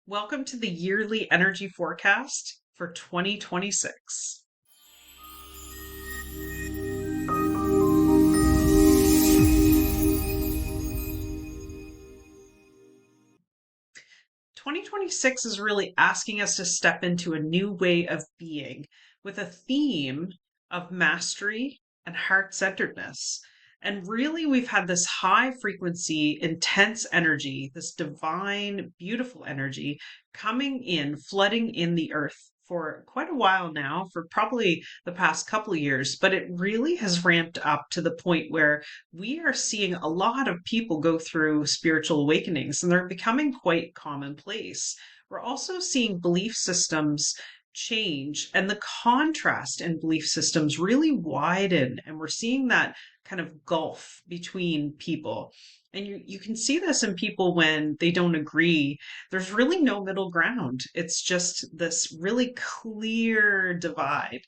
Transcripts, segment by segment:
Welcome to the yearly energy forecast for 2026. 2026 is really asking us to step into a new way of being with a theme of mastery and heart centeredness. And really, we've had this high frequency, intense energy, this divine, beautiful energy coming in, flooding in the earth for quite a while now, for probably the past couple of years. But it really has ramped up to the point where we are seeing a lot of people go through spiritual awakenings and they're becoming quite commonplace. We're also seeing belief systems change and the contrast in belief systems really widen. And we're seeing that kind of gulf between people. And you can see this in people when they don't agree. There's really no middle ground. It's just this really clear divide.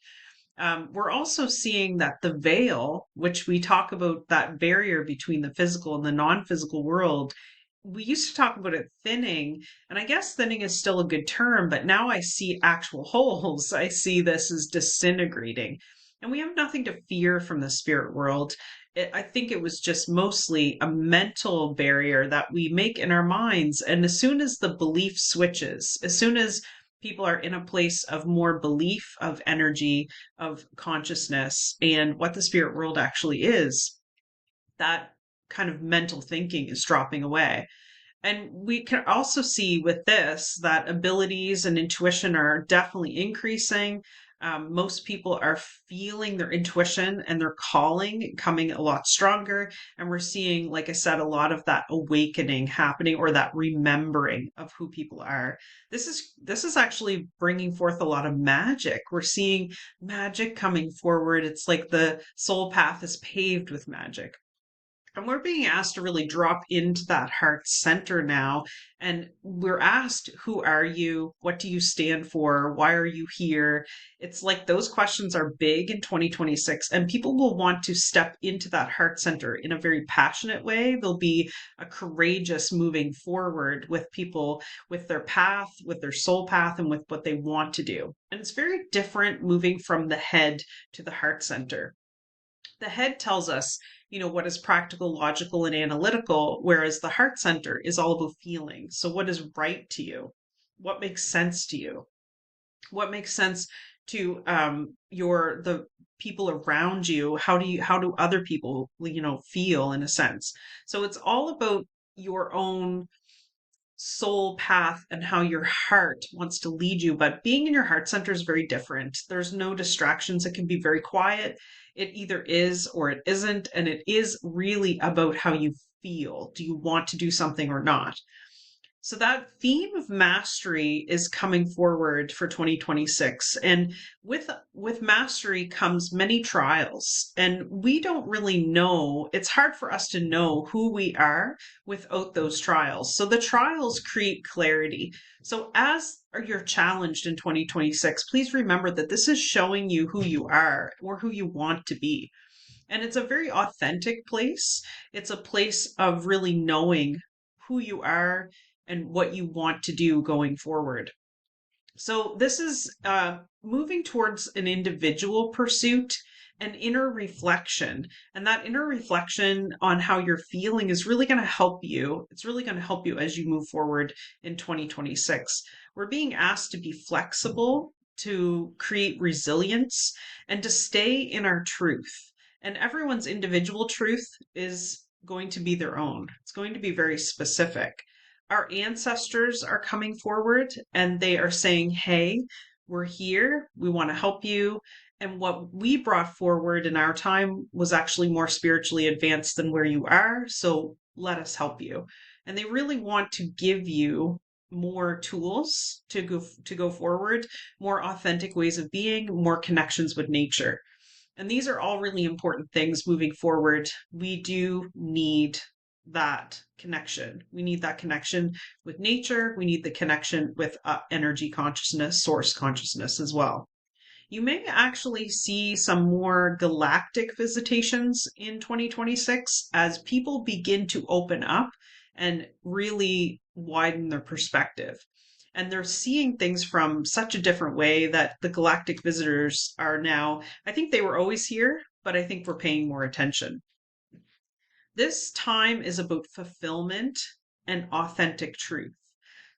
We're also seeing that the veil, which we talk about, that barrier between the physical and the non physical world, we used to talk about it thinning, and I guess thinning is still a good term, but now I see actual holes. I see this as disintegrating. And we have nothing to fear from the spirit world. I think it was just mostly a mental barrier that we make in our minds. And as soon as the belief switches, as soon as people are in a place of more belief, of energy, of consciousness, and what the spirit world actually is, that kind of mental thinking is dropping away. And we can also see with this that abilities and intuition are definitely increasing. Most people are feeling their intuition and their calling coming a lot stronger. And we're seeing, like I said, a lot of that awakening happening or that remembering of who people are. This is actually bringing forth a lot of magic. We're seeing magic coming forward. It's like the soul path is paved with magic. And we're being asked to really drop into that heart center now. And we're asked, who are you? What do you stand for? Why are you here? It's like those questions are big in 2026, and people will want to step into that heart center in a very passionate way. There'll be a courageous moving forward with people, with their path, with their soul path, and with what they want to do. And it's very different moving from the head to the heart center. The head tells us, what is practical, logical, and analytical, whereas the heart center is all about feeling. So, what is right to you? What makes sense to you? What makes sense to the people around you? How do other people feel in a sense? So it's all about your own soul path and how your heart wants to lead you. But being in your heart center is very different. There's no distractions. It can be very quiet. It either is or it isn't. And it is really about how you feel. Do you want to do something or not? So that theme of mastery is coming forward for 2026. And with mastery comes many trials. And we don't really know, it's hard for us to know who we are without those trials. So the trials create clarity. So as you're challenged in 2026, please remember that this is showing you who you are or who you want to be. And it's a very authentic place. It's a place of really knowing who you are and what you want to do going forward. So this is moving towards an individual pursuit, an inner reflection. And that inner reflection on how you're feeling is really going to help you. It's really going to help you as you move forward in 2026. We're being asked to be flexible, to create resilience, and to stay in our truth. And everyone's individual truth is going to be their own. It's going to be very specific. Our ancestors are coming forward and they are saying, hey, we're here. We want to help you. And what we brought forward in our time was actually more spiritually advanced than where you are. So let us help you. And they really want to give you more tools to go forward, more authentic ways of being, more connections with nature. And these are all really important things moving forward. We do need that connection. We need that connection with nature. We need the connection with energy consciousness, source consciousness as well. You may actually see some more galactic visitations in 2026 as people begin to open up and really widen their perspective. and they're seeing things from such a different way that the galactic visitors are now, I think they were always here, but I think we're paying more attention. This time is about fulfillment and authentic truth.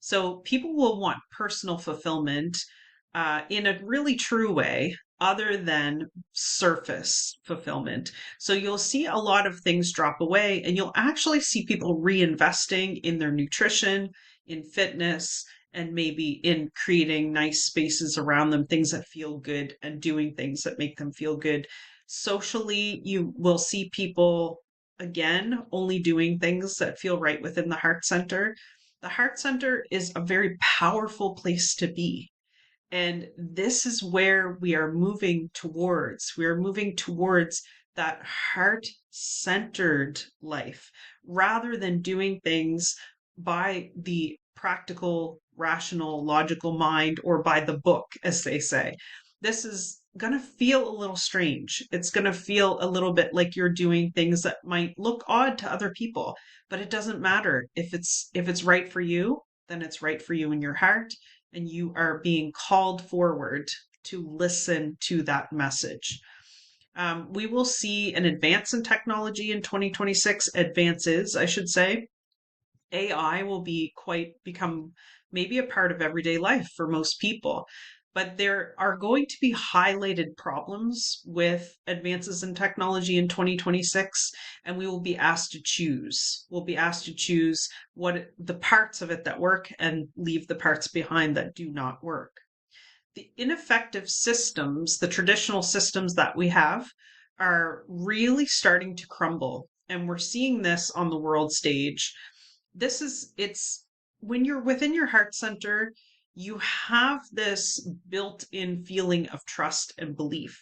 So people will want personal fulfillment in a really true way, other than surface fulfillment. So you'll see a lot of things drop away, and you'll actually see people reinvesting in their nutrition, in fitness, and maybe in creating nice spaces around them, things that feel good, and doing things that make them feel good. Socially, you will see people again only doing things that feel right within the heart center. The heart center is a very powerful place to be. And this is where we are moving towards. We are moving towards that heart centered life rather than doing things by the practical, rational, logical mind or by the book, as they say. This is going to feel a little strange. It's going to feel a little bit like you're doing things that might look odd to other people, but it doesn't matter. If it's right for you, then it's right for you in your heart, and you are being called forward to listen to that message. We will see an advance in technology in 2026, advances, I should say. AI will become maybe a part of everyday life for most people. But there are going to be highlighted problems with advances in technology in 2026, and we will be asked to choose. We'll be asked to choose what the parts of it that work and leave the parts behind that do not work. The ineffective systems, the traditional systems that we have, are really starting to crumble. And we're seeing this on the world stage. It's when you're within your heart center, you have this built in feeling of trust and belief.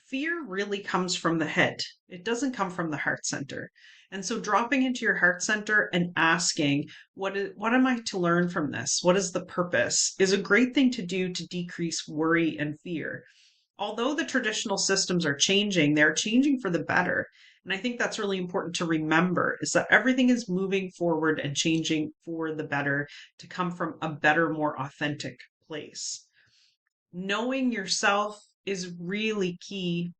Fear really comes from the head, it doesn't come from the heart center. And so dropping into your heart center and asking, what am I to learn from this? What is the purpose? Is a great thing to do to decrease worry and fear. Although the traditional systems are changing, they're changing for the better. And I think that's really important to remember, is that everything is moving forward and changing for the better to come from a better, more authentic place. Knowing yourself is really key.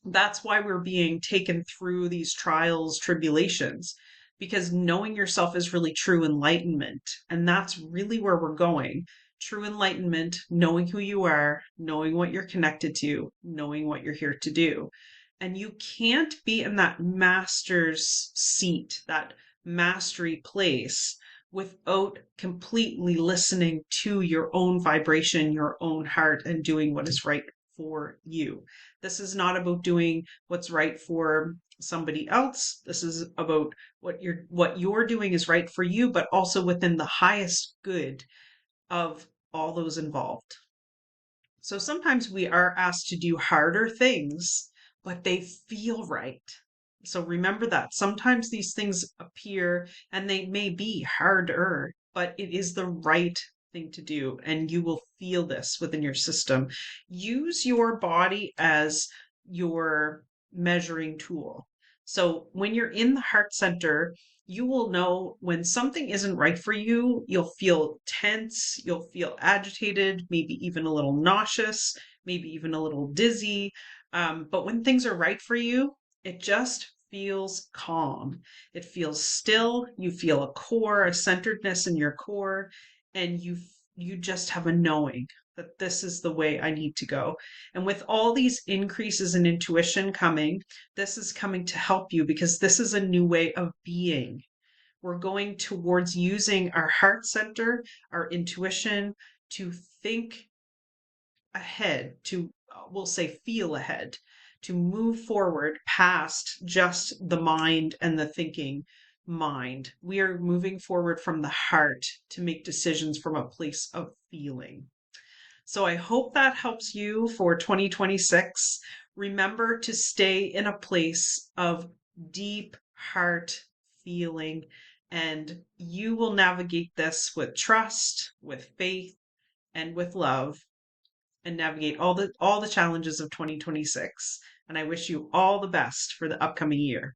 That's why we're being taken through these trials, tribulations, because knowing yourself is really true enlightenment. And that's really where we're going. True enlightenment, knowing who you are, knowing what you're connected to, knowing what you're here to do. And you can't be in that master's seat, that mastery place, without completely listening to your own vibration, your own heart, and doing what is right for you. This is not about doing what's right for somebody else. This is about what you're doing is right for you, but also within the highest good of all those involved. So sometimes we are asked to do harder things, but they feel right. So remember that sometimes these things appear and they may be harder, but it is the right thing to do. And you will feel this within your system. Use your body as your measuring tool. So when you're in the heart center, you will know when something isn't right for you. You'll feel tense, you'll feel agitated, maybe even a little nauseous, maybe even a little dizzy. But when things are right for you, it just feels calm. It feels still. You feel a core, a centeredness in your core, and you just have a knowing that this is the way I need to go. And with all these increases in intuition coming, this is coming to help you because this is a new way of being. We're going towards using our heart center, our intuition to think ahead, to, we'll say, feel ahead, to move forward past just the mind and the thinking mind. We are moving forward from the heart to make decisions from a place of feeling. So I hope that helps you for 2026. Remember to stay in a place of deep heart feeling, and you will navigate this with trust, with faith, and with love, and navigate all the challenges of 2026. And I wish you all the best for the upcoming year.